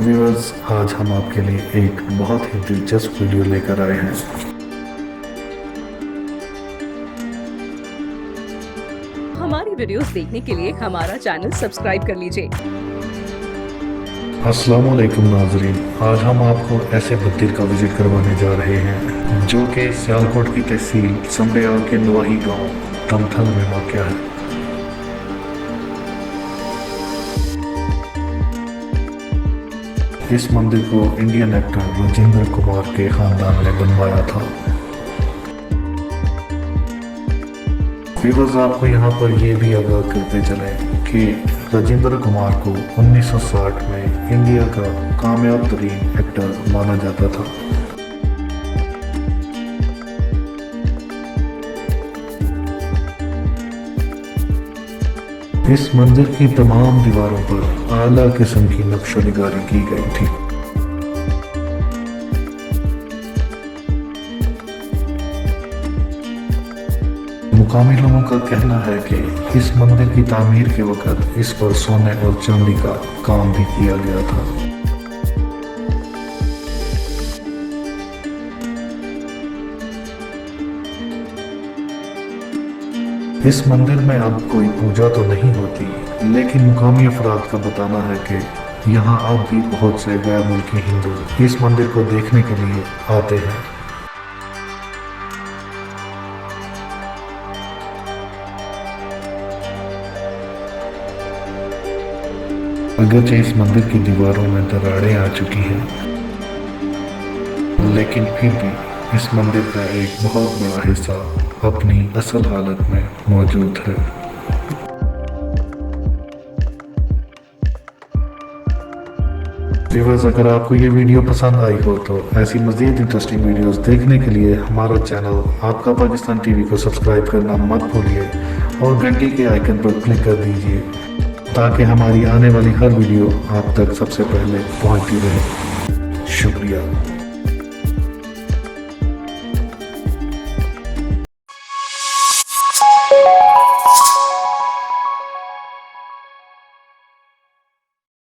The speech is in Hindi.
व्यूअर्स, आज हम आपके लिए एक बहुत ही दिलचस्प वीडियो लेकर आए हैं। हमारी वीडियोस देखने के लिए हमारा चैनल सब्सक्राइब कर लीजिए। अस्सलाम वालेकुम नाजरीन, आज हम आपको ऐसे मंदिर का विजिट करवाने जा रहे हैं जो कि सियालकोट की तहसील संबेया के नवाही गांव तमथल में वाक़या है। इस मंदिर को इंडियन एक्टर राजेंद्र कुमार के खानदान ने बनवाया था। व्यूअर्स, आपको यहाँ पर यह भी आगाह करते चले कि राजेंद्र कुमार को 1960 में इंडिया का कामयाब तरीन एक्टर माना जाता था। इस मंदिर की तमाम दीवारों पर आला किस्म की नक्शोनिगारी की गई थी। मुकामी लोगों का कहना है कि इस मंदिर की तामीर के वक्त इस पर सोने और चांदी का काम भी किया गया था। इस मंदिर में अब कोई पूजा तो नहीं होती, लेकिन मुकामी अफराद का बताना है कि यहाँ अब भी बहुत से गैर मुल्की हिंदू इस मंदिर को देखने के लिए आते हैं। अगरचे इस मंदिर की दीवारों में दरारें आ चुकी हैं, लेकिन फिर भी इस मंदिर का एक बहुत बड़ा हिस्सा अपनी असल हालत में मौजूद है। व्यूअर्स, अगर आपको ये वीडियो पसंद आई हो तो ऐसी मज़ीद इंटरेस्टिंग वीडियोस देखने के लिए हमारा चैनल आपका पाकिस्तान टीवी को सब्सक्राइब करना मत भूलिए और घंटी के आइकन पर क्लिक कर दीजिए ताकि हमारी आने वाली हर वीडियो आप तक सबसे पहले पहुंचती रहे। शुक्रिया।